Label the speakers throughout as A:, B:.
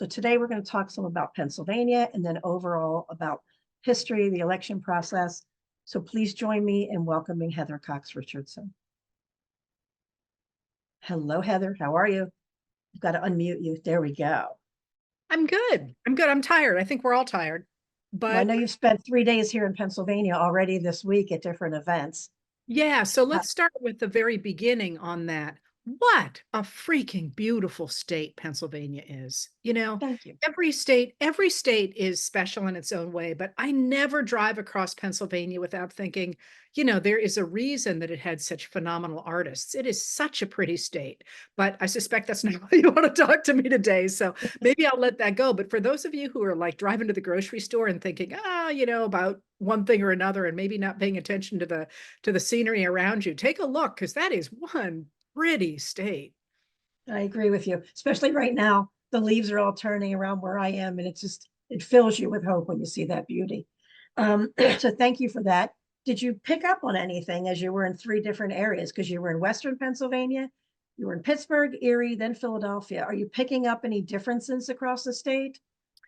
A: So today we're going to talk some about Pennsylvania and then overall about history, the election process. So please join me in welcoming Heather Cox Richardson. Hello, Heather. How are you? I've got to unmute you. There we go.
B: I'm good. I'm good. I'm tired. I think we're all tired.
A: Well, I
B: But
A: know you've spent 3 days here in Pennsylvania already this week at different events.
B: yeah, so
A: Uh,
B: let's start with the very beginning on that. What a freaking beautiful state Pennsylvania is.
A: Thank you.
B: Every state is special in its own way, but I never drive across Pennsylvania without thinking, there is a reason that it had such phenomenal artists. It is such a pretty state, but I suspect that's not why you want to talk to me today. So maybe I'll let that go. But for those of you who are like driving to the grocery store and thinking, about one thing or another, and maybe not paying attention to the scenery around you, take a look, because that is one pretty state.
A: I agree with you, especially right now. The leaves are all turning around where I am, and it fills you with hope when you see that beauty. So thank you for that. Did you pick up on anything as you were in three different areas? Because you were in Western Pennsylvania, you were in Pittsburgh, Erie, then Philadelphia. Are you picking up any differences across the state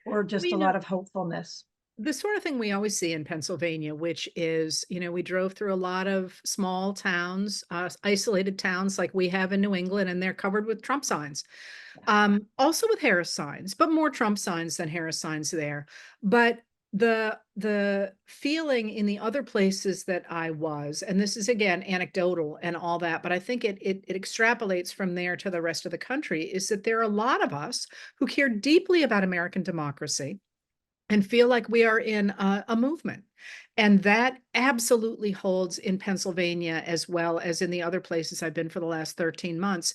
A: or
B: Well,
A: just a lot of hopefulness?
B: the sort of thing we always see in Pennsylvania, which is, we drove through a lot of small towns, isolated towns like we have in New England, and they're covered with Trump signs. Also with Harris signs, but more Trump signs than Harris signs there. But the feeling in the other places that I was, and this is again anecdotal and all that, but I think it extrapolates from there to the rest of the country, is that there are a lot of us who care deeply about American democracy and feel like we are in a movement. And that absolutely holds in Pennsylvania as well as in the other places I've been for the last 13 months.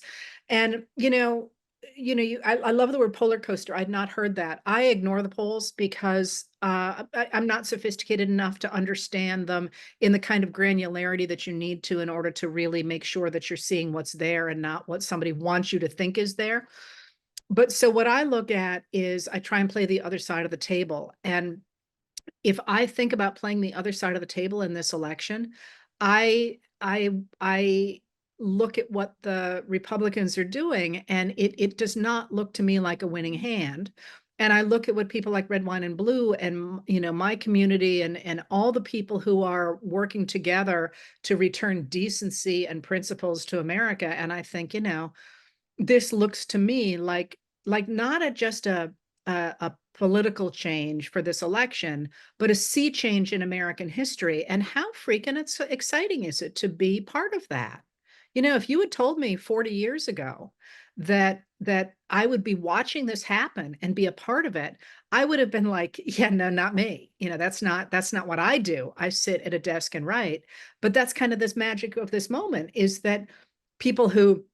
B: And, I love the word polar coaster. I'd not heard that. I ignore the polls because I'm not sophisticated enough to understand them in the kind of granularity that you need to in order to really make sure that you're seeing what's there and not what somebody wants you to think is there. But so what I look at is I try and play the other side of the table. And if I think about playing the other side of the table in this election, I look at what the Republicans are doing, and it does not look to me like a winning hand. And I look at what people like Red Wine and Blue and my community and all the people who are working together to return decency and principles to America. And I think, this looks to me like not just a political change for this election, but a sea change in American history. And how freaking exciting is it to be part of that? If you had told me 40 years ago that I would be watching this happen and be a part of it, I would have been like, yeah, no, not me. That's not what I do. I sit at a desk and write. But that's kind of this magic of this moment, is that people who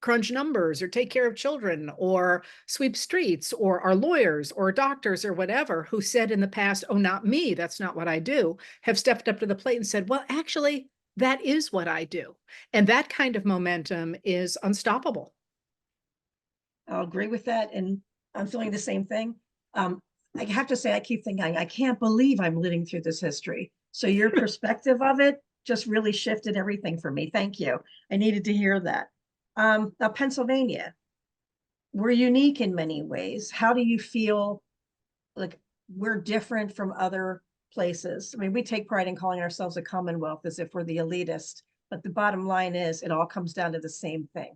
B: crunch numbers or take care of children or sweep streets or are lawyers or doctors or whatever, who said in the past, oh, not me, that's not what I do, have stepped up to the plate and said, well, actually, that is what I do. And that kind of momentum is unstoppable.
A: I'll agree with that. And I'm feeling the same thing. Um, I have to say, I keep thinking, I can't believe I'm living through this history. So your perspective of it just really shifted everything for me. Thank you. I needed to hear that. Now, Pennsylvania, we're unique in many ways. How do you feel like we're different from other places? I mean, we take pride in calling ourselves a Commonwealth as if we're the elitist, but the bottom line is it all comes down to the same thing.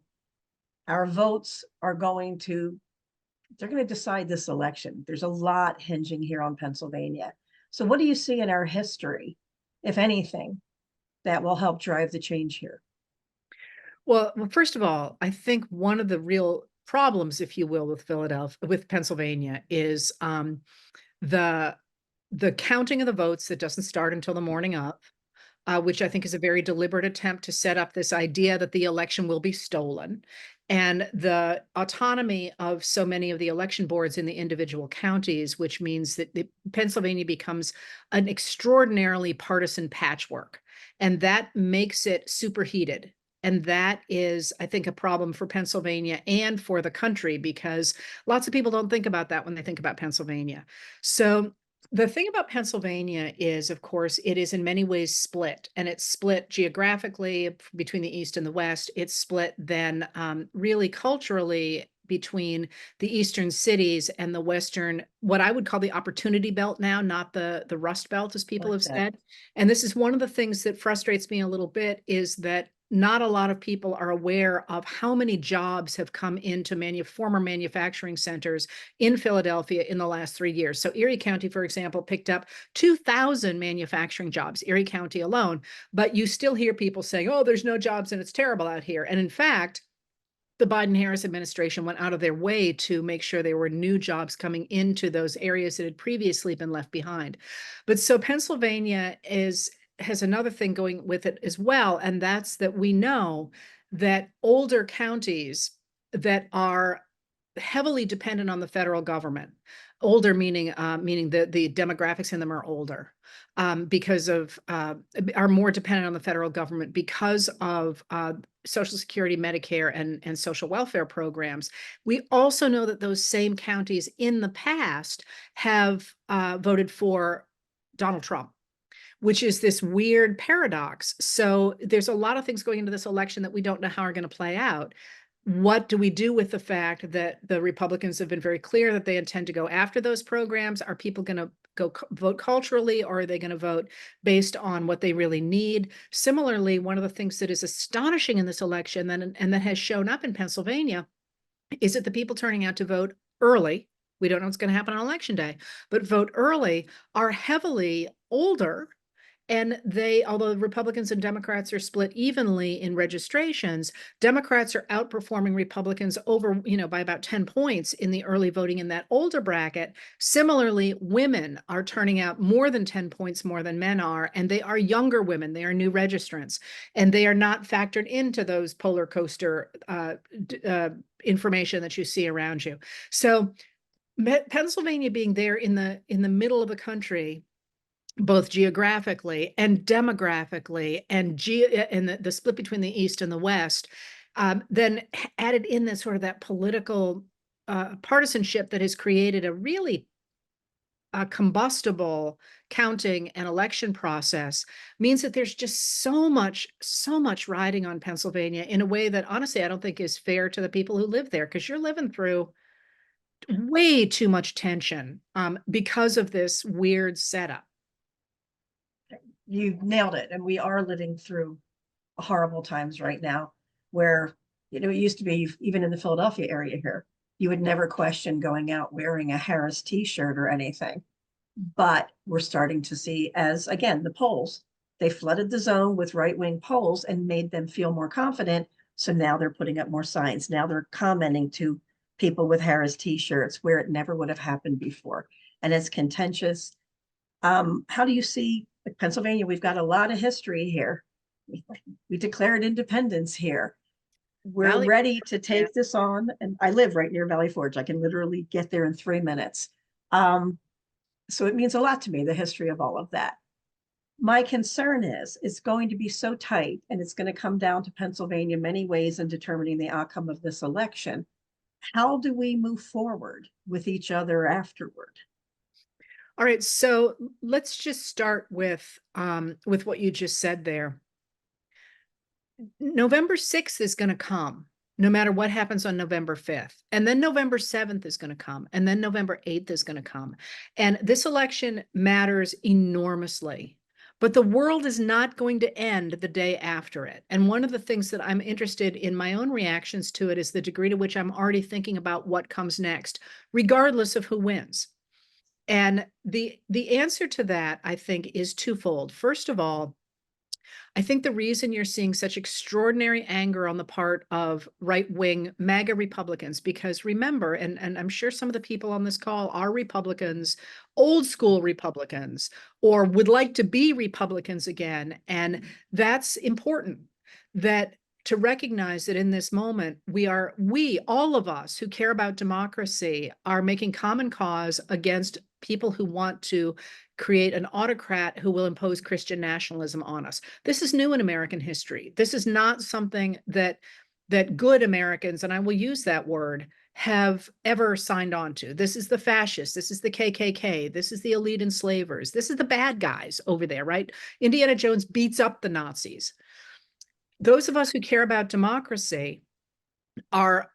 A: Our votes are they're going to decide this election. There's a lot hinging here on Pennsylvania. So what do you see in our history, if anything, that will help drive the change here?
B: Well, first of all, I think one of the real problems, if you will, with Pennsylvania is the the counting of the votes that doesn't start until the morning of, which I think is a very deliberate attempt to set up this idea that the election will be stolen. And the autonomy of so many of the election boards in the individual counties, which means that Pennsylvania becomes an extraordinarily partisan patchwork. And that makes it superheated. And that is, I think, a problem for Pennsylvania and for the country, because lots of people don't think about that when they think about Pennsylvania. So the thing about Pennsylvania is, of course, it is in many ways split, and it's split geographically between the East and the West. It's split then really culturally between the eastern cities and the western, what I would call the opportunity belt now, not the rust belt, as people
A: Like
B: have
A: that.
B: said. And this is one of the things that frustrates me a little bit, is that not a lot of people are aware of how many jobs have come into former manufacturing centers in Philadelphia in the last 3 years. So Erie County, for example, picked up 2,000 manufacturing jobs, Erie County alone. But you still hear people saying, oh, there's no jobs and it's terrible out here. And in fact, the Biden-Harris administration went out of their way to make sure there were new jobs coming into those areas that had previously been left behind. But so Pennsylvania has another thing going with it as well, and that's that we know that older counties that are heavily dependent on the federal government, older meaning the demographics in them are older, because of are more dependent on the federal government because of Social Security, Medicare, and social welfare programs. We also know that those same counties in the past have voted for Donald Trump, which is this weird paradox. So there's a lot of things going into this election that we don't know how are going to play out. What do we do with the fact that the Republicans have been very clear that they intend to go after those programs? Are people going to go vote culturally, or are they going to vote based on what they really need? Similarly, one of the things that is astonishing in this election and that has shown up in Pennsylvania is that the people turning out to vote early, we don't know what's going to happen on election day, but vote early, are heavily older. And although Republicans and Democrats are split evenly in registrations, Democrats are outperforming Republicans by about 10 points in the early voting in that older bracket. Similarly, women are turning out more than 10 points more than men are, and they are younger women. They are new registrants, and they are not factored into those polar coaster information that you see around you. So Pennsylvania being there in the middle of the country, both geographically and demographically, and the split between the East and the West, then added in that sort of that political partisanship that has created a really combustible counting and election process, means that there's just so much riding on Pennsylvania in a way that honestly I don't think is fair to the people who live there, because you're living through way too much tension because of this weird setup.
A: You nailed it. And we are living through horrible times right now where, it used to be, even in the Philadelphia area here, you would never question going out wearing a Harris t-shirt or anything. But we're starting to see, as again, the polls, they flooded the zone with right-wing polls and made them feel more confident. So now they're putting up more signs. Now they're commenting to people with Harris t-shirts where it never would have happened before. And it's contentious. How do you see Pennsylvania? We've got a lot of history here. We declared independence here. We're
B: Valley,
A: ready to take
B: yeah.
A: this on. And I live right near Valley Forge. I can literally get there in 3 minutes. So it means a lot to me, the history of all of that. My concern is it's going to be so tight, and it's going to come down to Pennsylvania many ways in determining the outcome of this election. How do we move forward with each other afterward?
B: All right, so let's just start with what you just said there. November 6th is going to come, no matter what happens on November 5th. And then November 7th is going to come. And then November 8th is going to come. And this election matters enormously. But the world is not going to end the day after it. And one of the things that I'm interested in my own reactions to it is the degree to which I'm already thinking about what comes next, regardless of who wins. And the answer to that, I think, is twofold. First of all, I think the reason you're seeing such extraordinary anger on the part of right-wing MAGA Republicans, because remember, and I'm sure some of the people on this call are Republicans, old school Republicans, or would like to be Republicans again. And that's important, that to recognize that in this moment, all of us who care about democracy are making common cause against people who want to create an autocrat who will impose Christian nationalism on us. This is new in American history. This is not something that good Americans, and I will use that word, have ever signed on to. This is the fascists. This is the KKK. This is the elite enslavers. This is the bad guys over there, right? Indiana Jones beats up the Nazis. Those of us who care about democracy are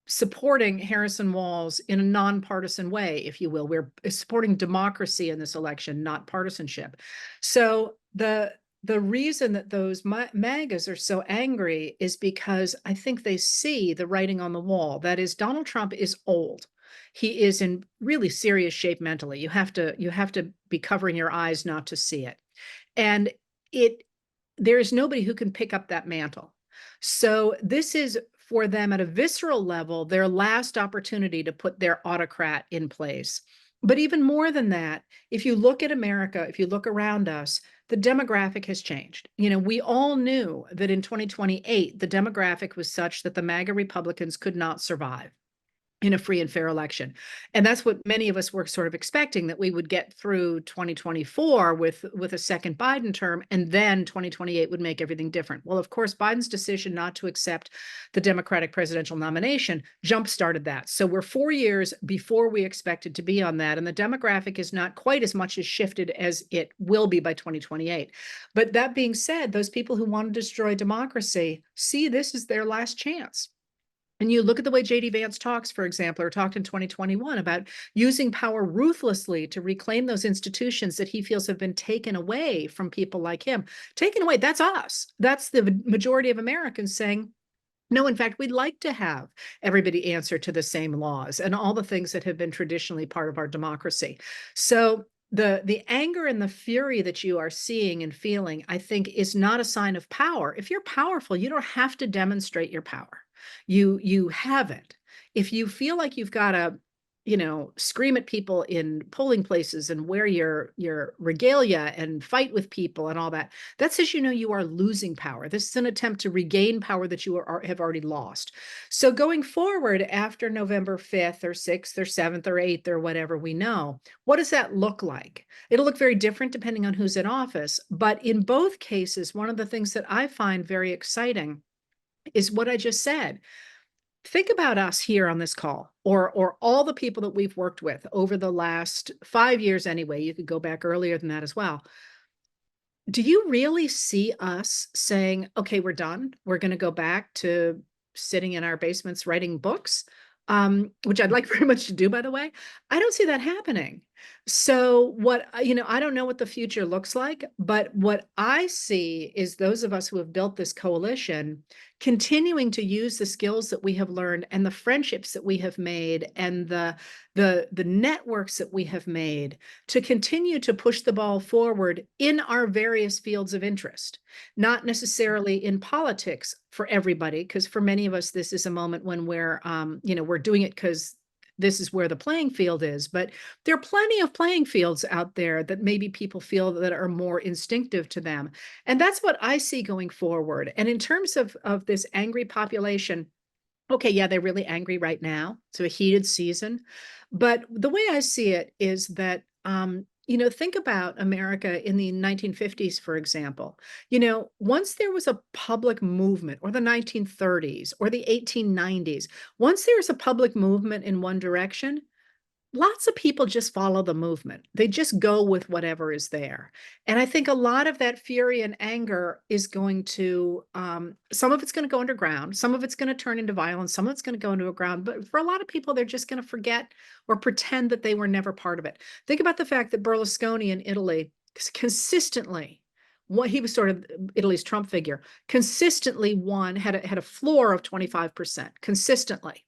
B: supporting Harrison Walls in a nonpartisan way, if you will. We're supporting democracy in this election, not partisanship. So the reason that those MAGAs are so angry is because I think they see the writing on the wall. That is, Donald Trump is old. He is in really serious shape mentally. You have to be covering your eyes not to see it. And there is nobody who can pick up that mantle. So this is, for them at a visceral level, their last opportunity to put their autocrat in place. But even more than that, if you look at America, if you look around us, the demographic has changed. We all knew that in 2028, the demographic was such that the MAGA Republicans could not survive in a free and fair election. And that's what many of us were sort of expecting, that we would get through 2024 with a second Biden term, and then 2028 would make everything different. Well, of course, Biden's decision not to accept the Democratic presidential nomination jump-started that. So we're 4 years before we expected to be on that, and the demographic is not quite as much as shifted as it will be by 2028. But that being said, those people who want to destroy democracy see this as their last chance. And you look at the way J.D. Vance talks, for example, or talked in 2021 about using power ruthlessly to reclaim those institutions that he feels have been taken away from people like him. Taken away, that's us. That's the majority of Americans saying, no, in fact, we'd like to have everybody answer to the same laws and all the things that have been traditionally part of our democracy. So the anger and the fury that you are seeing and feeling, I think, is not a sign of power. If you're powerful, you don't have to demonstrate your power. You have it. If you feel like you've got to, scream at people in polling places and wear your regalia and fight with people and all that, that says you are losing power. This is an attempt to regain power that you have already lost. So going forward after November 5th or 6th or 7th or 8th or whatever we know, what does that look like? It'll look very different depending on who's in office. But in both cases, one of the things that I find very exciting is what I just said. Think about us here on this call, or all the people that we've worked with over the last 5 years anyway. You could go back earlier than that as well. Do you really see us saying, okay, we're done. We're going to go back to sitting in our basements writing books, which I'd like very much to do, by the way. I don't see that happening. So I don't know what the future looks like, but what I see is those of us who have built this coalition continuing to use the skills that we have learned and the friendships that we have made and the networks that we have made to continue to push the ball forward in our various fields of interest, not necessarily in politics for everybody, because for many of us, this is a moment when we're doing it because this is where the playing field is. But there are plenty of playing fields out there that maybe people feel that are more instinctive to them. And that's what I see going forward. And in terms of this angry population, okay, yeah, they're really angry right now. It's a heated season. But the way I see it is that, think about America in the 1950s, for example. Once there was a public movement, or the 1930s, or the 1890s, once there's a public movement in one direction, lots of people just follow the movement. They just go with whatever is there. And I think a lot of that fury and anger is going to, some of it's going to go underground. Some of it's going to turn into violence. Some of it's going to go into a ground. But for a lot of people, they're just going to forget or pretend that they were never part of it. Think about the fact that Berlusconi in Italy consistently, he was sort of Italy's Trump figure, consistently won, had a floor of 25%, consistently.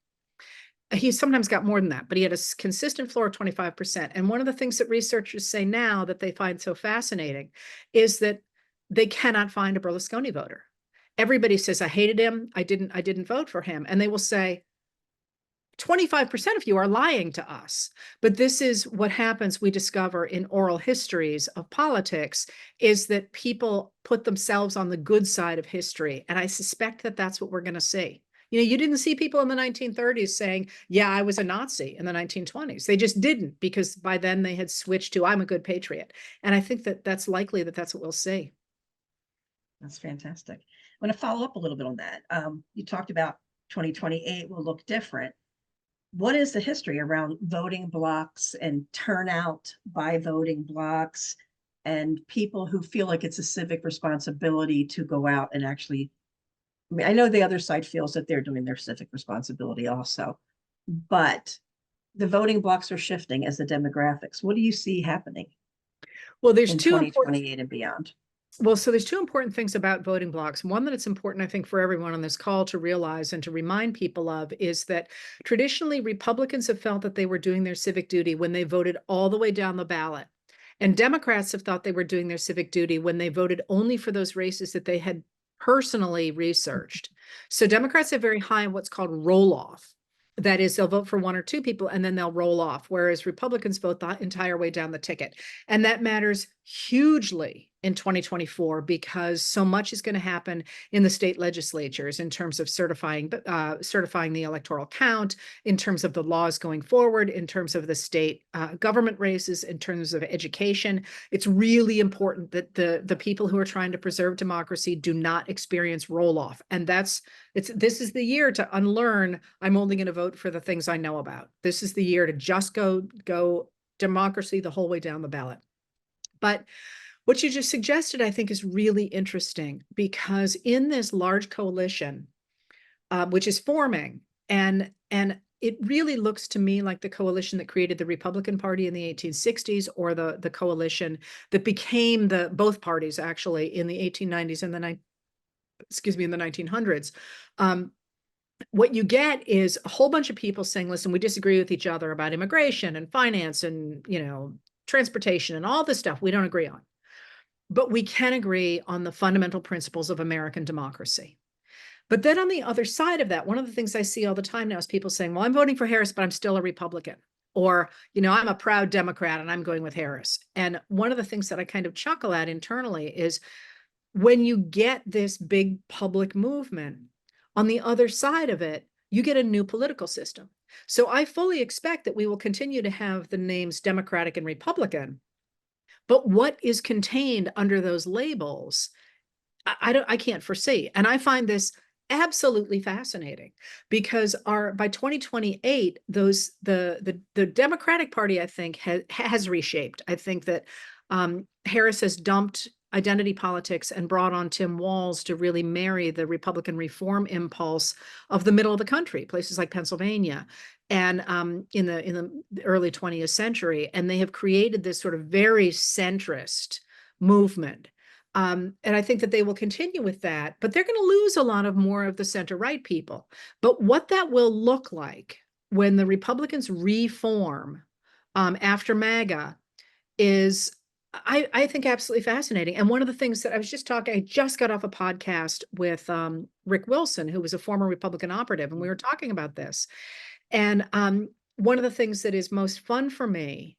B: He sometimes got more than that, but he had a consistent floor of 25%. And one of the things that researchers say now that they find so fascinating is that they cannot find a Berlusconi voter. Everybody says, I hated him. I didn't vote for him. And they will say, 25% of you are lying to us. But this is what happens, we discover in oral histories of politics, is that people put themselves on the good side of history. And I suspect that that's what we're going to see. You didn't see people in the 1930s saying, yeah, I was a Nazi in the 1920s. They just didn't, because by then they had switched to, I'm a good patriot. And I think that that's likely that that's what we'll see.
A: That's fantastic. I want to follow up a little bit on that. You talked about 2028 will look different. What is the history around voting blocks and turnout by voting blocks and people who feel like it's a civic responsibility to go out and actually I mean, I know the other side feels that they're doing their civic responsibility also, but the voting blocks are shifting as the demographics. What do you see happening
B: Well, there's
A: in
B: two important
A: 2028 and beyond?
B: Well, so there's two important things about voting blocks. One that it's important, I think, for everyone on this call to realize and to remind people of is that traditionally Republicans have felt that they were doing their civic duty when they voted all the way down the ballot. And Democrats have thought they were doing their civic duty when they voted only for those races that they had personally researched. So Democrats have very high in what's called roll off. That is, they'll vote for one or two people and then they'll roll off, whereas Republicans vote the entire way down the ticket. And that matters hugely in 2024 because so much is going to happen in the state legislatures in terms of certifying the electoral count, in terms of the laws going forward, in terms of the state government races, in terms of education. It's really important that the people who are trying to preserve democracy do not experience roll off. And this is the year to unlearn, I'm only going to vote for the things I know about. This is the year to just go democracy the whole way down the ballot. But what you just suggested, I think, is really interesting because in this large coalition, which is forming, and it really looks to me like the coalition that created the Republican Party in the 1860s, or the coalition that became both parties actually in the 1890s and in the 1900s. What you get is a whole bunch of people saying, listen, we disagree with each other about immigration and finance and, transportation and all this stuff we don't agree on. But we can agree on the fundamental principles of American democracy. But then on the other side of that, one of the things I see all the time now is people saying, well, I'm voting for Harris, but I'm still a Republican. Or, I'm a proud Democrat and I'm going with Harris. And one of the things that I kind of chuckle at internally is when you get this big public movement, on the other side of it, you get a new political system. So I fully expect that we will continue to have the names Democratic and Republican. But what is contained under those labels, I can't foresee. And I find this absolutely fascinating because by 2028, the Democratic Party, I think, has reshaped. I think that Harris has dumped identity politics and brought on Tim Walz to really marry the Republican reform impulse of the middle of the country, places like Pennsylvania, and in the early 20th century. And they have created this sort of very centrist movement. And I think that they will continue with that, but they're going to lose a lot of more of the center-right people. But what that will look like when the Republicans reform after MAGA is, I think, absolutely fascinating. And one of the things that I just got off a podcast with Rick Wilson, who was a former Republican operative, and we were talking about this. And one of the things that is most fun for me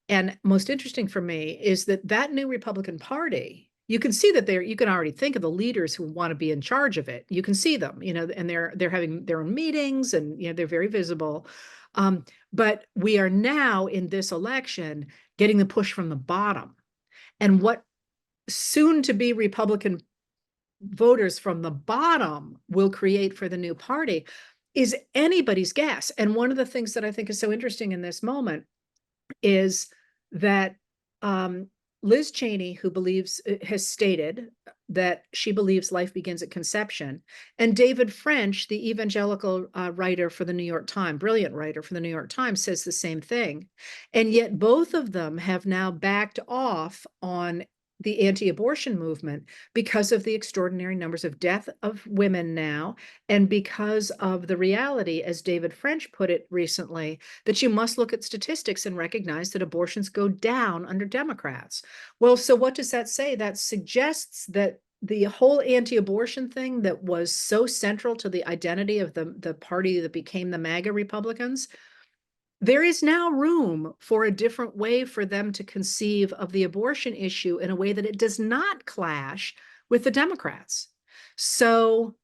B: and most interesting for me is that new Republican Party, you can see that you can already think of the leaders who want to be in charge of it. You can see them, and they're having their own meetings and, they're very visible. But we are now in this election getting the push from the bottom. And what soon to be Republican voters from the bottom will create for the new party is anybody's guess. And one of the things that I think is so interesting in this moment is that Liz Cheney, who has stated that she believes life begins at conception, and David French, the evangelical writer for the New York Times, brilliant writer for the New York Times, says the same thing. And yet both of them have now backed off on the anti-abortion movement because of the extraordinary numbers of death of women now, and because of the reality, as David French put it recently, that you must look at statistics and recognize that abortions go down under Democrats. Well, so what does that say? That suggests that the whole anti-abortion thing that was so central to the identity of the party that became the MAGA Republicans, there is now room for a different way for them to conceive of the abortion issue in a way that it does not clash with the Democrats. So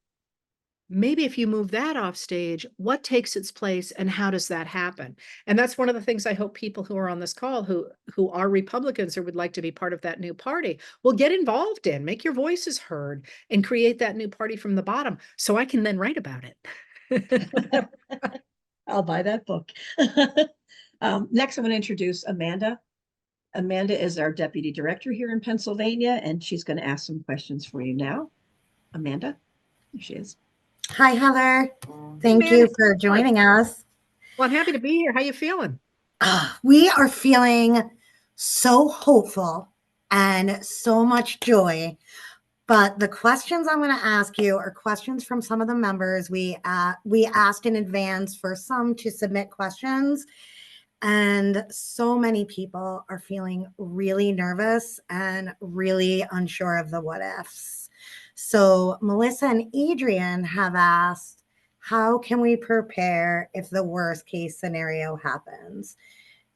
B: maybe if you move that off stage, what takes its place and how does that happen? And that's one of the things I hope people who are on this call who are Republicans or would like to be part of that new party will get involved in, make your voices heard, and create that new party from the bottom so I can then write about it.
A: I'll buy that book. Next, I'm going to introduce Amanda. Amanda is our deputy director here in Pennsylvania, and she's going to ask some questions for you now. Amanda? There she is.
C: Hi, Heather.
B: Hey,
C: Thank
B: Maddie.
C: you for joining us.
B: Well, I'm happy to be here. How you feeling?
C: We are feeling so hopeful and so much joy. But the questions I'm going to ask you are questions from some of the members. We asked in advance for some to submit questions, and so many people are feeling really nervous and really unsure of the what ifs. So Melissa and Adrian have asked, how can we prepare if the worst case scenario happens?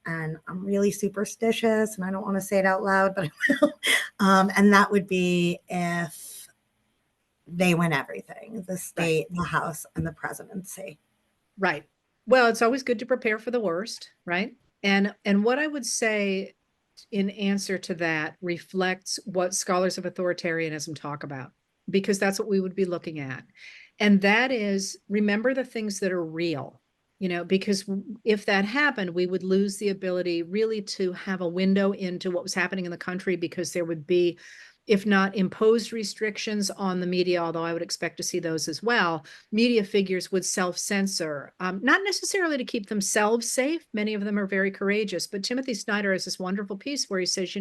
C: And I'm really superstitious and I don't want to say it out loud, but I will. And that would be if they win everything, the state, the House, and the presidency.
B: Right. Well, it's always good to prepare for the worst, right? And what I would say in answer to that reflects what scholars of authoritarianism talk about, because that's what we would be looking at. And that is, remember the things that are real, because if that happened, we would lose the ability really to have a window into what was happening in the country, because there would be, if not imposed restrictions on the media, although I would expect to see those as well, media figures would self-censor, not necessarily to keep themselves safe. Many of them are very courageous, but Timothy Snyder has this wonderful piece where he says,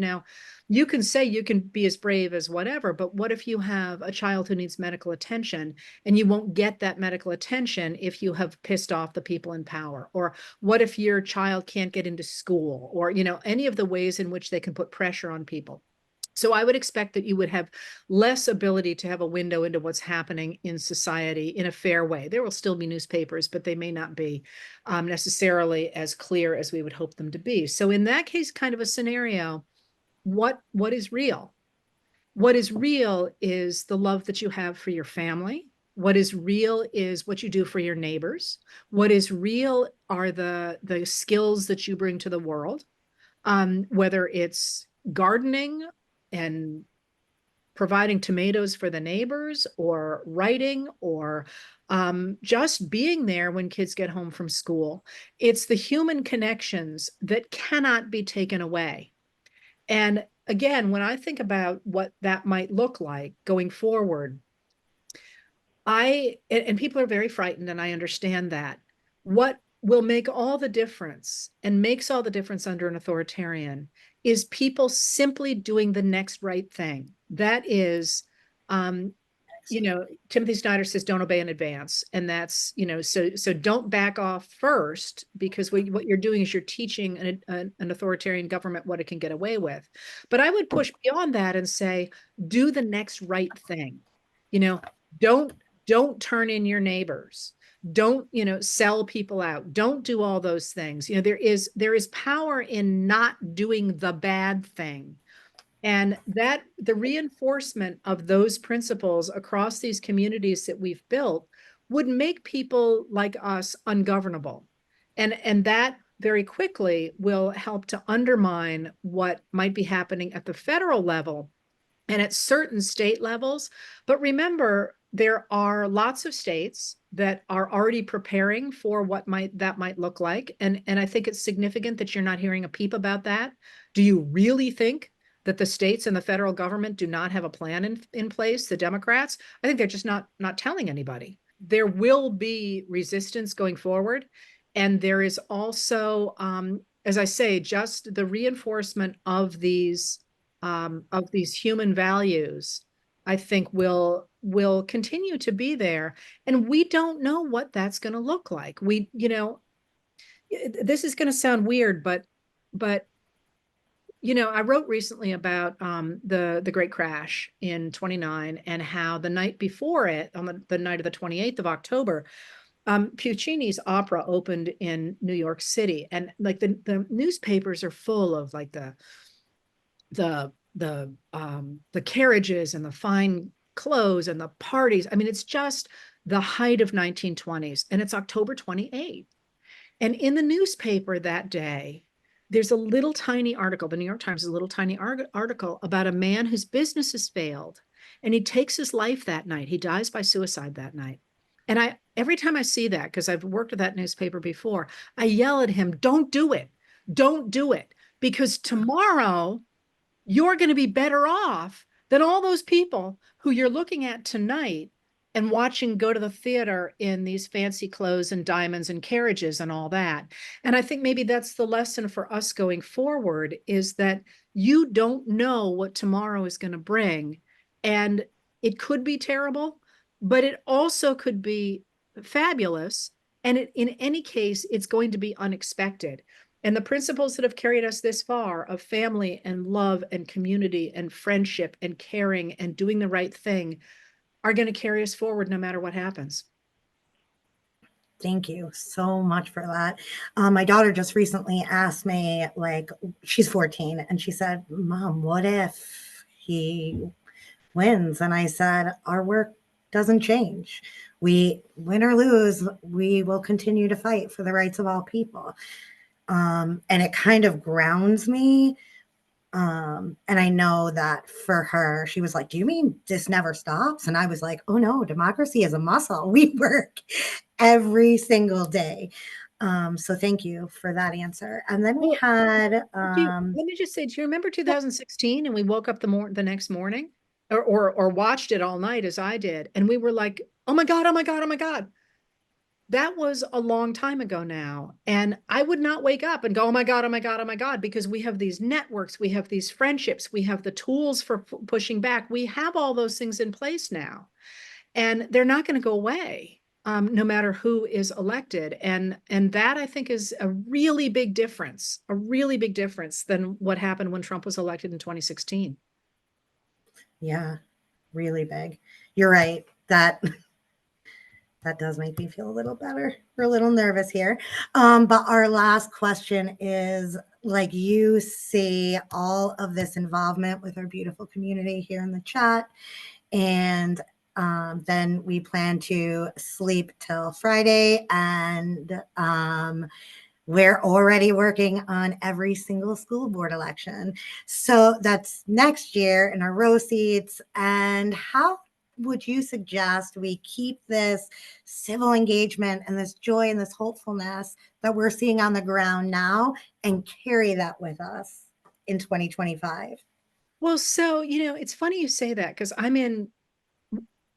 B: you can say you can be as brave as whatever, but what if you have a child who needs medical attention and you won't get that medical attention if you have pissed off the people in power? Or what if your child can't get into school? Or, any of the ways in which they can put pressure on people. So I would expect that you would have less ability to have a window into what's happening in society in a fair way. There will still be newspapers, but they may not be necessarily as clear as we would hope them to be. So in that case, kind of a scenario, what is real? What is real is the love that you have for your family. What is real is what you do for your neighbors. What is real are the skills that you bring to the world, whether it's gardening and providing tomatoes for the neighbors, or writing, or just being there when kids get home from school. It's the human connections that cannot be taken away. And again, when I think about what that might look like going forward, and people are very frightened, and I understand that. What will make all the difference, and makes all the difference under an authoritarian, is people simply doing the next right thing. That is, Timothy Snyder says, don't obey in advance. And that's, so don't back off first, because what you're doing is you're teaching an authoritarian government what it can get away with. But I would push beyond that and say, do the next right thing. Don't turn in your neighbors. Don't, sell people out. Don't do all those things. There is power in not doing the bad thing. And that the reinforcement of those principles across these communities that we've built would make people like us ungovernable. And that very quickly will help to undermine what might be happening at the federal level and at certain state levels. But remember, there are lots of states that are already preparing for what that might look like. And I think it's significant that you're not hearing a peep about that. Do you really think that the states and the federal government do not have a plan in place, the Democrats? I think they're just not telling anybody. There will be resistance going forward. And there is also, as I say, just the reinforcement of these human values, I think will continue to be there. And we don't know what that's going to look like. This is going to sound weird, but I wrote recently about the Great Crash in 29, and how the night before it, on the night of the 28th of October, Puccini's opera opened in New York City. And like the newspapers are full of like the carriages and the fine clothes and the parties. I mean, it's just the height of 1920s, and it's October 28th. And in the newspaper that day, there's a little tiny article, the New York Times, a little tiny article about a man whose business has failed, and he takes his life that night. He dies by suicide that night. And every time I see that, because I've worked with that newspaper before, I yell at him, don't do it. Don't do it. Because tomorrow you're going to be better off than all those people who you're looking at tonight and watching go to the theater in these fancy clothes and diamonds and carriages and all that. And I think maybe that's the lesson for us going forward, is that you don't know what tomorrow is going to bring. And it could be terrible, but it also could be fabulous. And in any case, it's going to be unexpected. And the principles that have carried us this far of family and love and community and friendship and caring and doing the right thing are going to carry us forward no matter what happens.
C: Thank you so much for that. My daughter just recently asked me, like, she's 14, and she said, Mom, what if he wins? And I said, our work doesn't change. We win or lose, we will continue to fight for the rights of all people. And it kind of grounds me. And I know that for her, she was like, do you mean this never stops? And I was like, oh no, democracy is a muscle. We work every single day. So thank you for that answer. And then we had,
B: let me just say, do you remember 2016 and we woke up the next morning or watched it all night as I did, and we were like, oh my God, oh my God, oh my God. That was a long time ago now. And I would not wake up and go, oh my God, oh my God, oh my God, because we have these networks, we have these friendships, we have the tools for pushing back. We have all those things in place now, and they're not going to go away, no matter who is elected. And that, I think, is a really big difference than what happened when Trump was elected in 2016.
C: Yeah, really big. You're right. That does make me feel a little better. We're a little nervous here. But our last question is, like, you see all of this involvement with our beautiful community here in the chat. And then we plan to sleep till Friday. And we're already working on every single school board election. So that's next year in our row seats. And how would you suggest we keep this civil engagement and this joy and this hopefulness that we're seeing on the ground now and carry that with us in 2025?
B: Well, so, it's funny you say that, because I'm in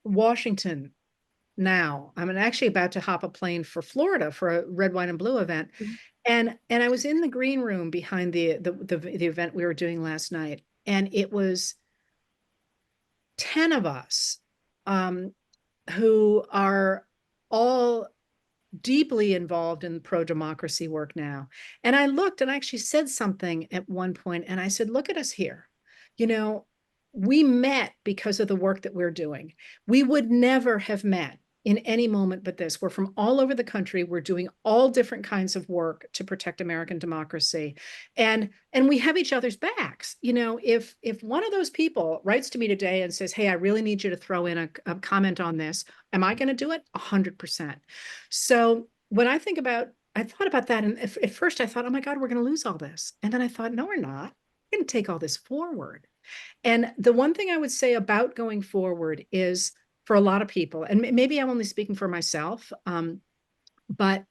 B: Washington now. I'm actually about to hop a plane for Florida for a red, white, and blue event. And I was in the green room behind the event we were doing last night. And it was 10 of us who are all deeply involved in pro-democracy work now. And I looked and I actually said something at one point, and I said, look at us here. We met because of the work that we're doing. We would never have met in any moment but this. We're from all over the country. We're doing all different kinds of work to protect American democracy. And we have each other's backs. If one of those people writes to me today and says, hey, I really need you to throw in a comment on this, am I going to do it? 100%. So when I thought about that. And at first I thought, oh my God, we're going to lose all this. And then I thought, no, we're not. We're going to take all this forward. And the one thing I would say about going forward is, for a lot of people, and maybe I'm only speaking for myself, but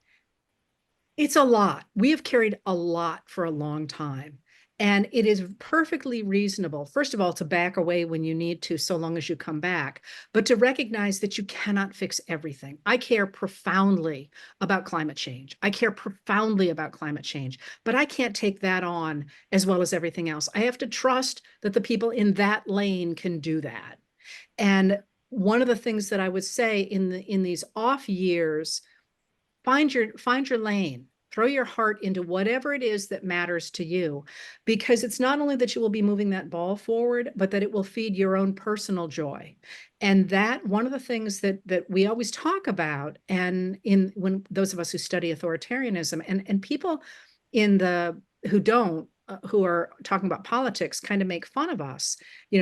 B: it's a lot. We have carried a lot for a long time. And it is perfectly reasonable, first of all, to back away when you need to, so long as you come back, but to recognize that you cannot fix everything. I care profoundly about climate change. I care profoundly about climate change, but I can't take that on as well as everything else. I have to trust that the people in that lane can do that. And one of the things that I would say in these off years, find your lane. Throw your heart into whatever it is that matters to you, because it's not only that you will be moving that ball forward, but that it will feed your own personal joy. And that one of the things that we always talk about, and when those of us who study authoritarianism and people who are talking about politics kind of make fun of us.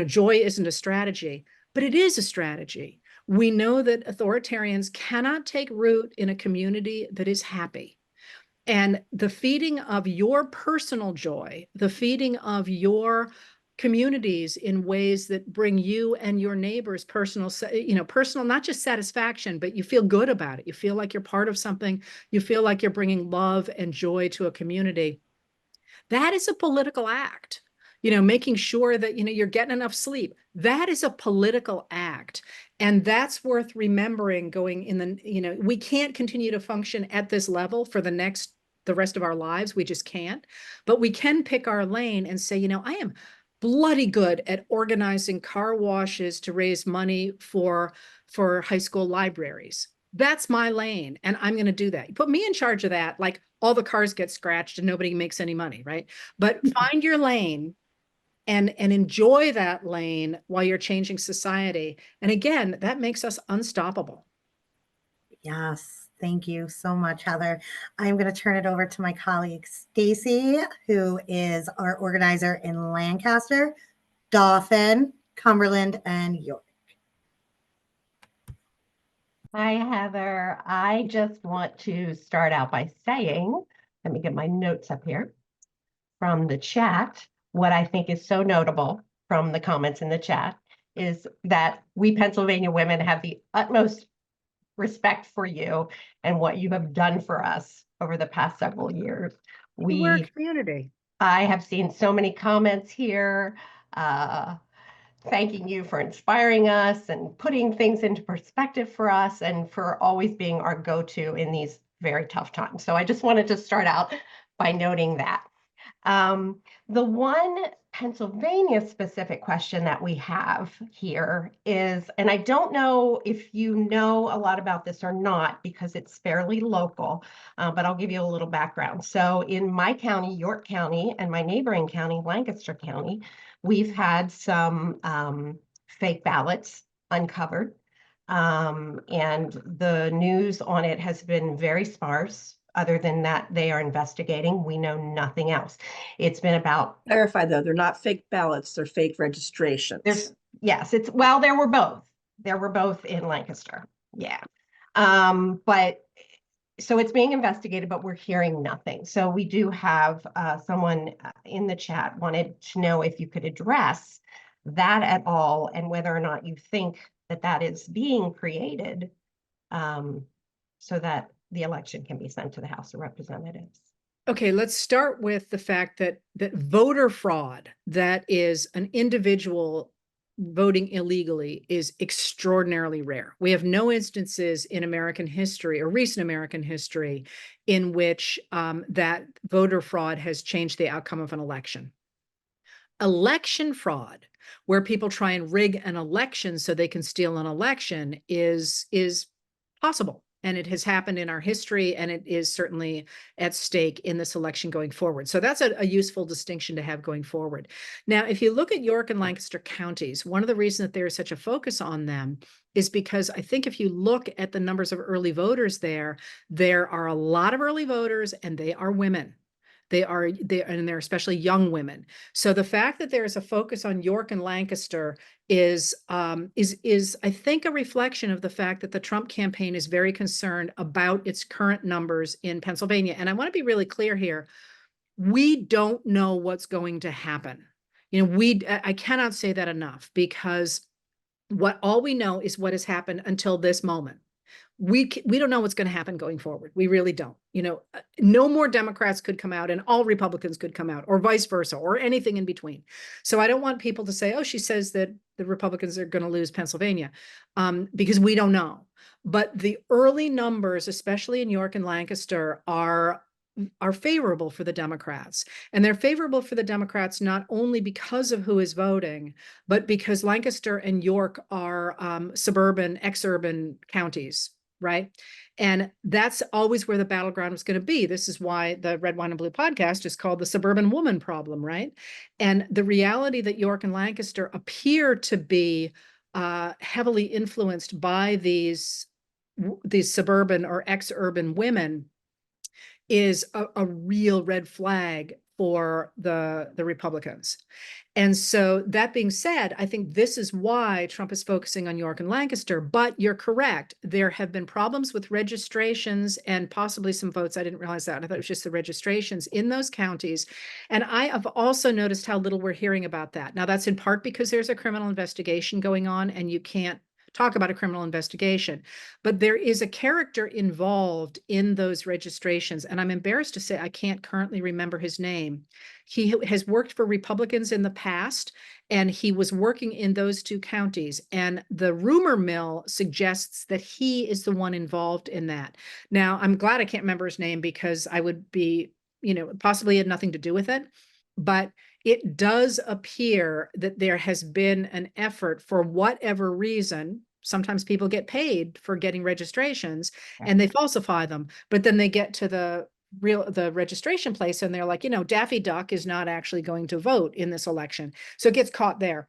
B: Joy isn't a strategy, but it is a strategy. We know that authoritarians cannot take root in a community that is happy. And the feeding of your personal joy, the feeding of your communities in ways that bring you and your neighbors personal, not just satisfaction, but you feel good about it. You feel like you're part of something. You feel like you're bringing love and joy to a community. That is a political act. making sure that, you're getting enough sleep. That is a political act. And that's worth remembering going in the, we can't continue to function at this level for the rest of our lives. We just can't. But we can pick our lane and say, I am bloody good at organizing car washes to raise money for high school libraries. That's my lane, and I'm going to do that. You put me in charge of that, like all the cars get scratched and nobody makes any money, right? But find your lane and enjoy that lane while you're changing society. And again, that makes us unstoppable.
C: Yes, thank you so much, Heather. I'm going to turn it over to my colleague, Stacy, who is our organizer in Lancaster, Dauphin, Cumberland, and York.
D: Hi, Heather. I just want to start out by saying, let me get my notes up here from the chat. What I think is so notable from the comments in the chat is that we Pennsylvania women have the utmost respect for you and what you have done for us over the past several years.
B: We're a community.
D: I have seen so many comments here, thanking you for inspiring us and putting things into perspective for us and for always being our go-to in these very tough times. So I just wanted to start out by noting that. The one Pennsylvania specific question that we have here is, and I don't know if you know a lot about this or not because it's fairly local, but I'll give you a little background. So in my county, York County, and my neighboring county, Lancaster County, we've had some fake ballots uncovered, and the news on it has been very sparse. Other than that, they are investigating. We know nothing else. It's been about—
A: Clarify though, they're not fake ballots, they're fake registrations.
D: Yes, well, there were both. There were both in Lancaster. Yeah. But so it's being investigated, but we're hearing nothing. So we do have someone in the chat wanted to know if you could address that at all and whether or not you think that that is being created so that the election can be sent to the House of Representatives.
B: Okay, let's start with the fact that voter fraud, that is an individual voting illegally, is extraordinarily rare. We have no instances in American history or recent American history in which that voter fraud has changed the outcome of an election. Election fraud, where people try and rig an election so they can steal an election, is possible. And it has happened in our history, and it is certainly at stake in this election going forward. So that's a useful distinction to have going forward. Now, if you look at York and Lancaster counties, one of the reasons that there is such a focus on them is because I think if you look at the numbers of early voters there are a lot of early voters, and they are women. And they're especially young women. So the fact that there is a focus on York and Lancaster is I think a reflection of the fact that the Trump campaign is very concerned about its current numbers in Pennsylvania. And I want to be really clear here. We don't know what's going to happen. I cannot say that enough, because all we know is what has happened until this moment. We don't know what's going to happen going forward. We really don't. No more Democrats could come out and all Republicans could come out, or vice versa, or anything in between. So I don't want people to say, oh, she says that the Republicans are going to lose Pennsylvania, because we don't know. But the early numbers, especially in York and Lancaster, are favorable for the Democrats. And they're favorable for the Democrats not only because of who is voting, but because Lancaster and York are suburban, exurban counties, right? And that's always where the battleground was going to be. This is why the Red, Wine, and Blue podcast is called the Suburban Woman Problem, right? And the reality that York and Lancaster appear to be heavily influenced by these suburban or exurban women is a real red flag for the Republicans. And so that being said, I think this is why Trump is focusing on York and Lancaster. But you're correct. There have been problems with registrations and possibly some votes. I didn't realize that. I thought it was just the registrations in those counties. And I have also noticed how little we're hearing about that. Now, that's in part because there's a criminal investigation going on, and you can't talk about a criminal investigation. But there is a character involved in those registrations. And I'm embarrassed to say I can't currently remember his name. He has worked for Republicans in the past, and he was working in those two counties. And the rumor mill suggests that he is the one involved in that. Now, I'm glad I can't remember his name, because I would be, possibly had nothing to do with it. But it does appear that there has been an effort, for whatever reason. Sometimes people get paid for getting registrations and they falsify them, but then they get to the registration place and they're like, Daffy Duck is not actually going to vote in this election. So it gets caught there.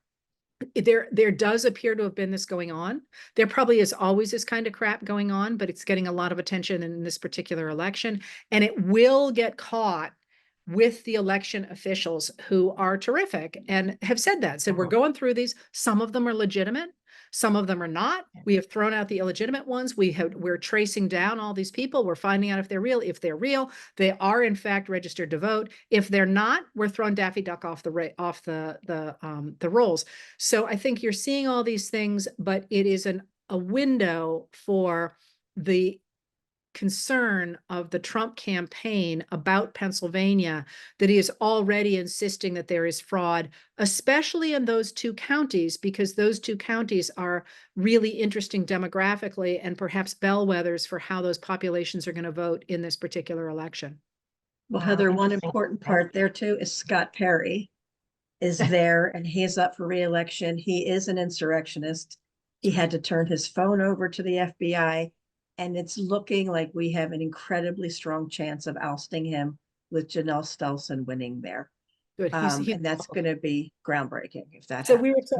B: There does appear to have been this going on. There probably is always this kind of crap going on, but it's getting a lot of attention in this particular election, and it will get caught with the election officials, who are terrific and have said we're going through these. Some of them are legitimate. Some of them are not. We have thrown out the illegitimate ones. We're tracing down all these people. We're finding out if they're real. If they're real, they are in fact registered to vote. If they're not, we're throwing Daffy Duck off the rolls. So I think you're seeing all these things, but it is a window for the concern of the Trump campaign about Pennsylvania, that he is already insisting that there is fraud, especially in those two counties, because those two counties are really interesting demographically and perhaps bellwethers for how those populations are going to vote in this particular election.
A: Well,
D: Wow,
A: Heather, one
D: interesting.
A: important part there too is Scott Perry is there, and he's up for re-election. He is an insurrectionist. He had to turn his phone over to the FBI. And it's looking like we have an incredibly strong chance of ousting him, with Janelle Stelson winning there.
B: Good.
A: And that's going to be groundbreaking if that
B: So
A: happens.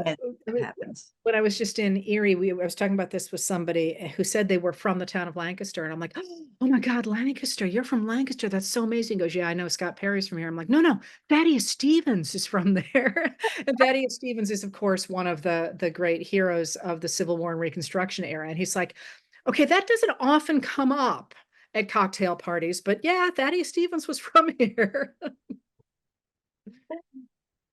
B: we were
A: Happens.
B: when I was just in Erie, I was talking about this with somebody who said they were from the town of Lancaster. And I'm like, oh my God, Lancaster, you're from Lancaster. That's so amazing. He goes, yeah, I know Scott Perry's from here. I'm like, no, Thaddeus Stevens is from there. And Thaddeus Stevens is, of course, one of the great heroes of the Civil War and Reconstruction era. And he's like, okay, that doesn't often come up at cocktail parties, but yeah, Thaddeus Stevens was from here.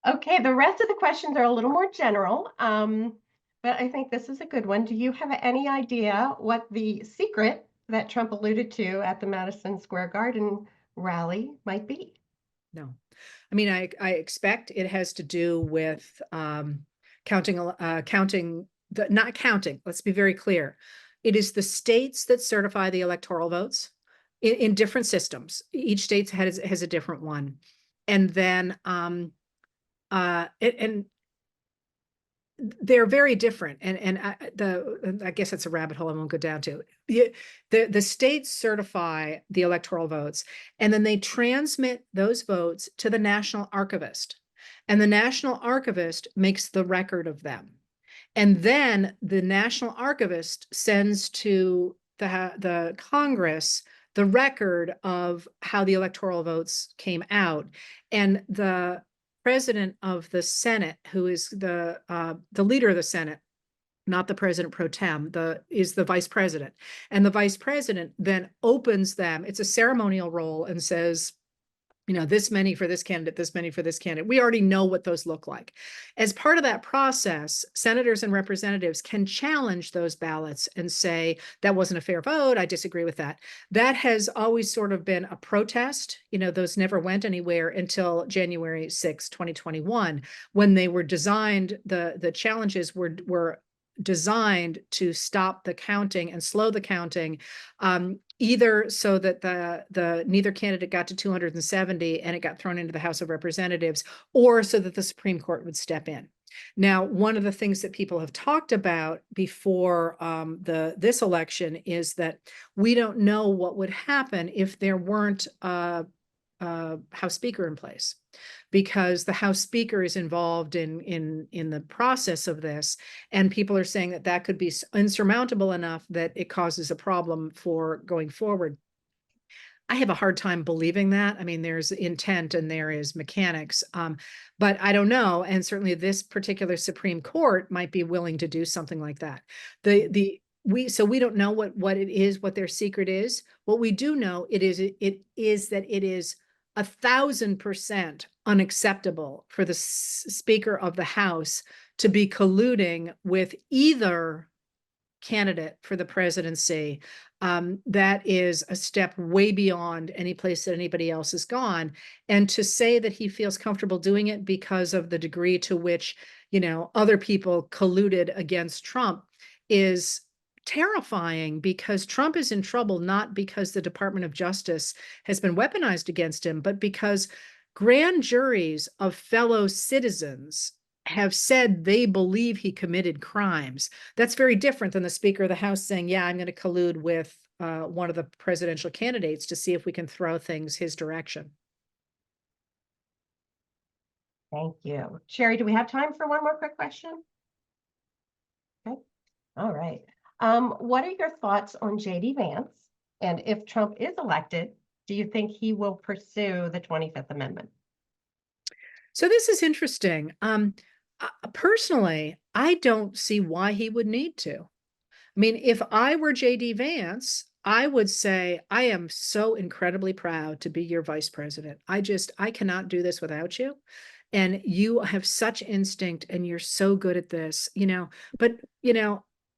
D: Okay, the rest of the questions are a little more general, but I think this is a good one. Do you have any idea what the secret that Trump alluded to at the Madison Square Garden rally might be?
B: No. I mean, I expect it has to do with counting, not counting. Let's be very clear. It is the states that certify the electoral votes in different systems. Each state has a different one. And then and they're very different. And I guess it's a rabbit hole I won't go down to. The states certify the electoral votes, and then they transmit those votes to the National Archivist. And the National Archivist makes the record of them. And then the National Archivist sends to the Congress the record of how the electoral votes came out. And the president of the Senate, who is the leader of the Senate, not the president pro tem, is the vice president. And the vice president then opens them. It's a ceremonial role, and says, this many for this candidate, this many for this candidate. We already know what those look like. As part of that process, senators and representatives can challenge those ballots and say, that wasn't a fair vote. I disagree with that. That has always sort of been a protest. Those never went anywhere until January 6, 2021, when they were designed, the challenges were designed to stop the counting and slow the counting, either so that the neither candidate got to 270 and it got thrown into the House of Representatives, or so that the Supreme Court would step in. Now, one of the things that people have talked about before this election is that we don't know what would happen if there weren't a House Speaker in place, because the House Speaker is involved in the process of this, and people are saying that could be insurmountable enough that it causes a problem for going forward. I have a hard time believing that. I mean, there's intent and there is mechanics, but I don't know. And certainly this particular Supreme Court might be willing to do something like that. So we don't know what it is, what their secret is. What we do know it is that it is 1,000% unacceptable for the Speaker of the House to be colluding with either candidate for the presidency, that is a step way beyond any place that anybody else has gone. And to say that he feels comfortable doing it because of the degree to which, other people colluded against Trump is terrifying, because Trump is in trouble, not because the Department of Justice has been weaponized against him, but because grand juries of fellow citizens have said they believe he committed crimes. That's very different than the Speaker of the House saying, yeah, I'm going to collude with one of the presidential candidates to see if we can throw things his direction.
D: Thank you. Sherry, do we have time for one more quick question? Okay. All right. What are your thoughts on J.D. Vance? And if Trump is elected, do you think he will pursue the 25th Amendment?
B: So this is interesting. Personally, I don't see why he would need to. I mean, if I were J.D. Vance, I would say, I am so incredibly proud to be your vice president. I cannot do this without you. And you have such instinct and you're so good at this, but,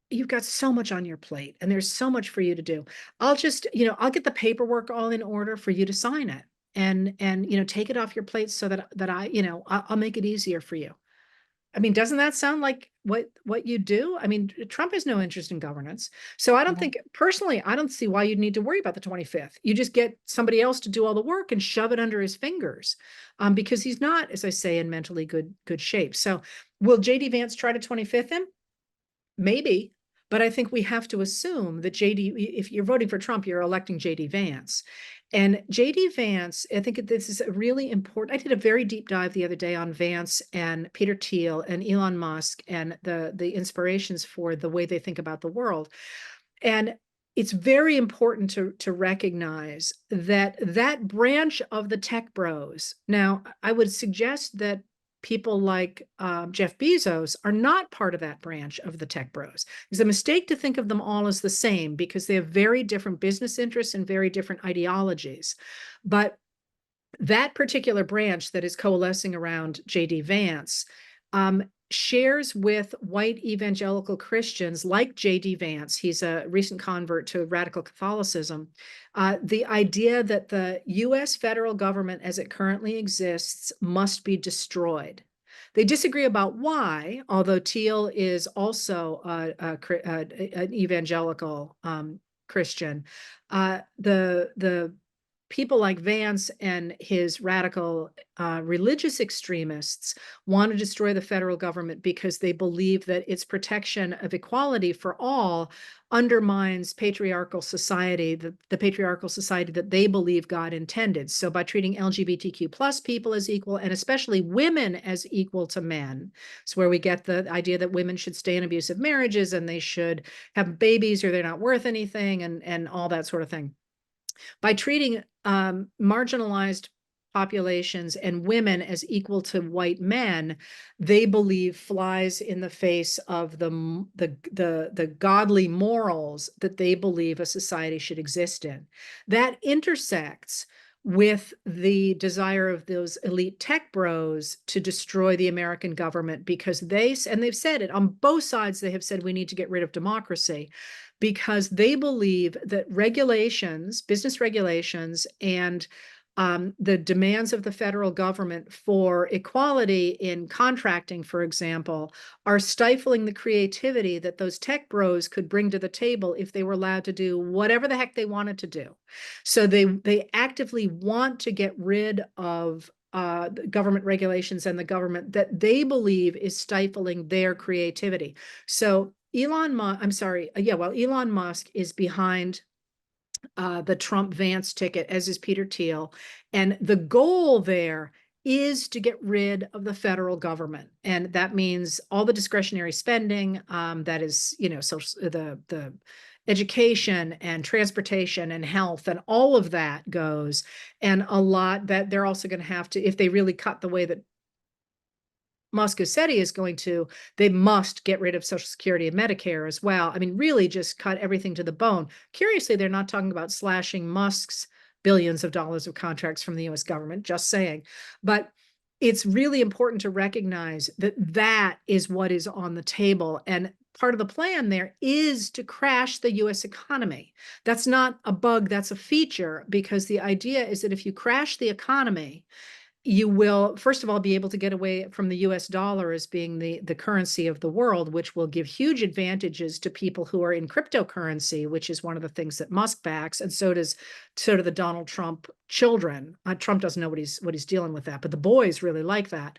B: you've got so much on your plate and there's so much for you to do. I'll just, I'll get the paperwork all in order for you to sign it and, take it off your plate so that I'll make it easier for you. I mean, doesn't that sound like what you do? I mean, Trump has no interest in governance. So I don't think, personally, I don't see why you'd need to worry about the 25th. You just get somebody else to do all the work and shove it under his fingers, because he's not, as I say, in mentally good shape. So will J.D. Vance try to 25th him? Maybe. But I think we have to assume that if you're voting for Trump, you're electing J.D. Vance. And J.D. Vance, I think this is really important. I did a very deep dive the other day on Vance and Peter Thiel and Elon Musk and the inspirations for the way they think about the world. And it's very important to recognize that branch of the tech bros. Now, I would suggest that people like Jeff Bezos are not part of that branch of the tech bros. It's a mistake to think of them all as the same, because they have very different business interests and very different ideologies. But that particular branch that is coalescing around J.D. Vance shares with white evangelical Christians like J.D. Vance. He's a recent convert to radical Catholicism. The idea that the U.S. federal government as it currently exists must be destroyed. They disagree about why, although Thiel is also an evangelical Christian. The people like Vance and his radical religious extremists want to destroy the federal government because they believe that its protection of equality for all undermines patriarchal society, the patriarchal society that they believe God intended. So by treating LGBTQ plus people as equal, and especially women as equal to men, it's where we get the idea that women should stay in abusive marriages and they should have babies or they're not worth anything, and all that sort of thing. By treating marginalized populations and women as equal to white men, they believe flies in the face of the godly morals that they believe a society should exist in. That intersects with the desire of those elite tech bros to destroy the American government, because they've said it on both sides. They have said we need to get rid of democracy, because they believe that regulations, business regulations, and the demands of the federal government for equality in contracting, for example, are stifling the creativity that those tech bros could bring to the table if they were allowed to do whatever the heck they wanted to do. So they actively want to get rid of government regulations and the government that they believe is stifling their creativity. So Elon Musk is behind the Trump Vance ticket, as is Peter Thiel. And the goal there is to get rid of the federal government. And that means all the discretionary spending, that is, social, the education and transportation and health and all of that goes. And a lot that they're also going to have to, if they really cut the way that Musk has said he is going to, they must get rid of Social Security and Medicare as well. I mean, really just cut everything to the bone. Curiously, they're not talking about slashing Musk's billions of dollars of contracts from the US government, just saying. But it's really important to recognize that that is what is on the table. And part of the plan there is to crash the US economy. That's not a bug, that's a feature, because the idea is that if you crash the economy, you will, first of all, be able to get away from the US dollar as being the currency of the world, which will give huge advantages to people who are in cryptocurrency, which is one of the things that Musk backs, and so do the Donald Trump children. Trump doesn't know what he's dealing with that, but the boys really like that.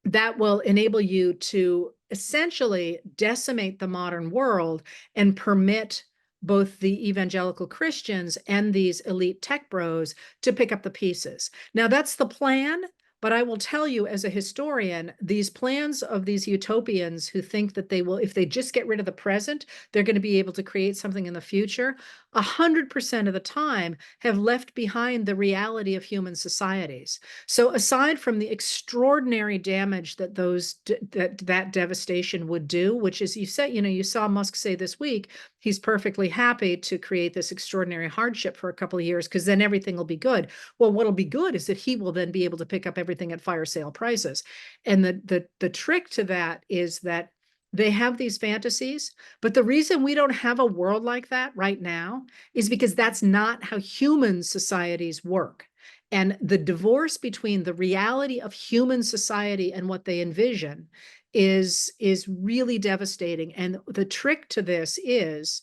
B: That will enable you to essentially decimate the modern world and permit both the evangelical Christians and these elite tech bros to pick up the pieces. Now, that's the plan, but I will tell you as a historian, these plans of these utopians who think that they will, if they just get rid of the present, they're going to be able to create something in the future, 100% of the time have left behind the reality of human societies. So aside from the extraordinary damage that that devastation would do, which is, you said, you saw Musk say this week, he's perfectly happy to create this extraordinary hardship for a couple of years because then everything will be good. Well, what'll be good is that he will then be able to pick up everything at fire sale prices. And the trick to that is that they have these fantasies, but the reason we don't have a world like that right now is because that's not how human societies work. And the divorce between the reality of human society and what they envision is really devastating. And the trick to this is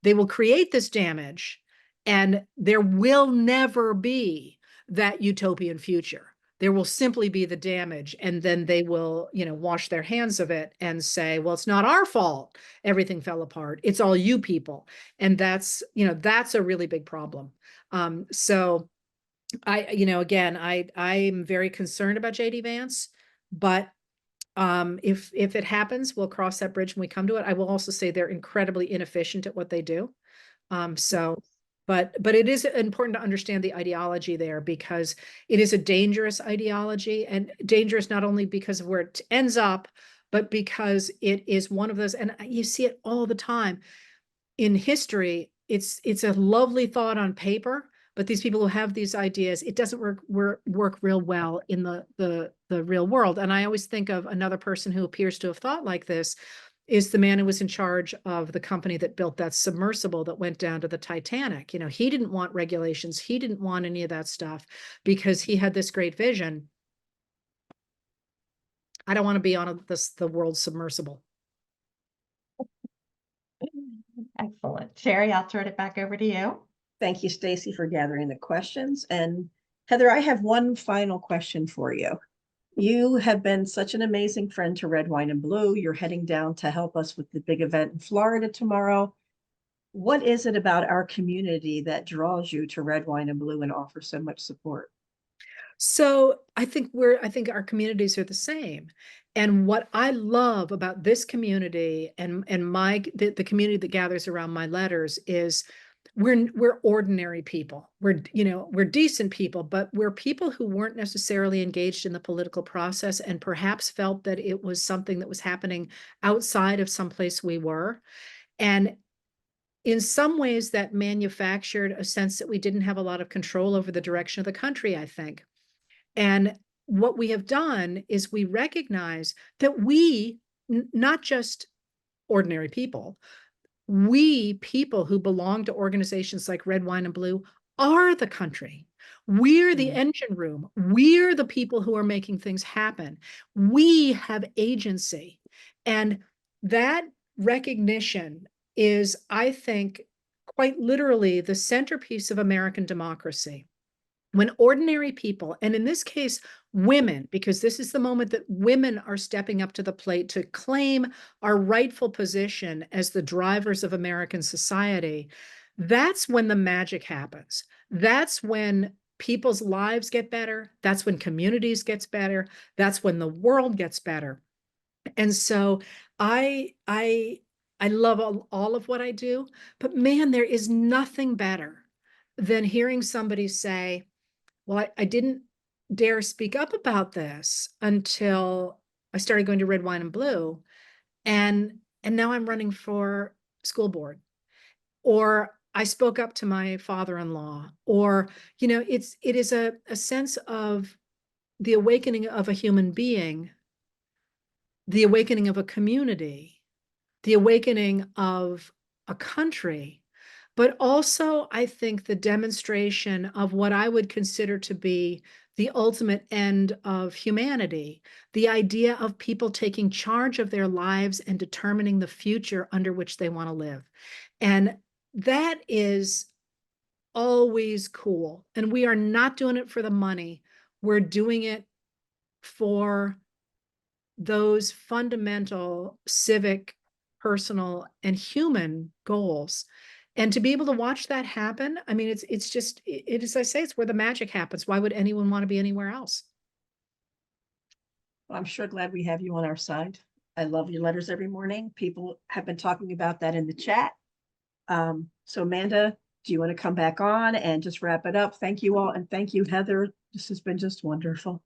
B: they will create this damage, and there will never be that utopian future. There will simply be the damage, and then they will, wash their hands of it and say, well, it's not our fault. Everything fell apart. It's all you people. And that's a really big problem. So again, I'm very concerned about JD Vance, but if it happens, we'll cross that bridge when we come to it. I will also say they're incredibly inefficient at what they do. But it is important to understand the ideology there, because it is a dangerous ideology, and dangerous not only because of where it ends up, but because it is one of those, and you see it all the time in history. It's a lovely thought on paper, but these people who have these ideas, it doesn't work real well in the real world. And I always think of another person who appears to have thought like this is the man who was in charge of the company that built that submersible that went down to the Titanic. He didn't want regulations. He didn't want any of that stuff because he had this great vision. I don't want to be on the world's submersible.
D: Excellent. Sherry, I'll turn it back over to you.
A: Thank you, Stacy, for gathering the questions. And Heather, I have one final question for you. You have been such an amazing friend to Red, Wine, and Blue. You're heading down to help us with the big event in Florida tomorrow. What is it about our community that draws you to Red, Wine, and Blue and offers so much support?
B: So I think our communities are the same. And what I love about this community and the community that gathers around my letters is we're ordinary people. We're decent people, but we're people who weren't necessarily engaged in the political process and perhaps felt that it was something that was happening outside of someplace we were. And in some ways that manufactured a sense that we didn't have a lot of control over the direction of the country, I think. And what we have done is we recognize that we, not just ordinary people, we people who belong to organizations like Red, Wine, and Blue are the country. We're the engine room. We're the people who are making things happen. We have agency. And that recognition is, I think, quite literally the centerpiece of American democracy. When ordinary people, and in this case, women, because this is the moment that women are stepping up to the plate to claim our rightful position as the drivers of American society, that's when the magic happens. That's when people's lives get better. That's when communities gets better. That's when the world gets better. And so I love all of what I do, but man, there is nothing better than hearing somebody say, well, I didn't dare speak up about this until I started going to Red, Wine, and Blue. And now I'm running for school board. Or I spoke up to my father-in-law. Or, it is a sense of the awakening of a human being, the awakening of a community, the awakening of a country, but also I think the demonstration of what I would consider to be the ultimate end of humanity, the idea of people taking charge of their lives and determining the future under which they want to live. And that is always cool. And we are not doing it for the money. We're doing it for those fundamental civic, personal, and human goals. And to be able to watch that happen, I mean, it's just, it as I say, it's where the magic happens. Why would anyone want to be anywhere else?
A: Well, I'm sure glad we have you on our side. I love your letters every morning. People have been talking about that in the chat. So Amanda, do you want to come back on and just wrap it up? Thank you all. And thank you, Heather. This has been just wonderful.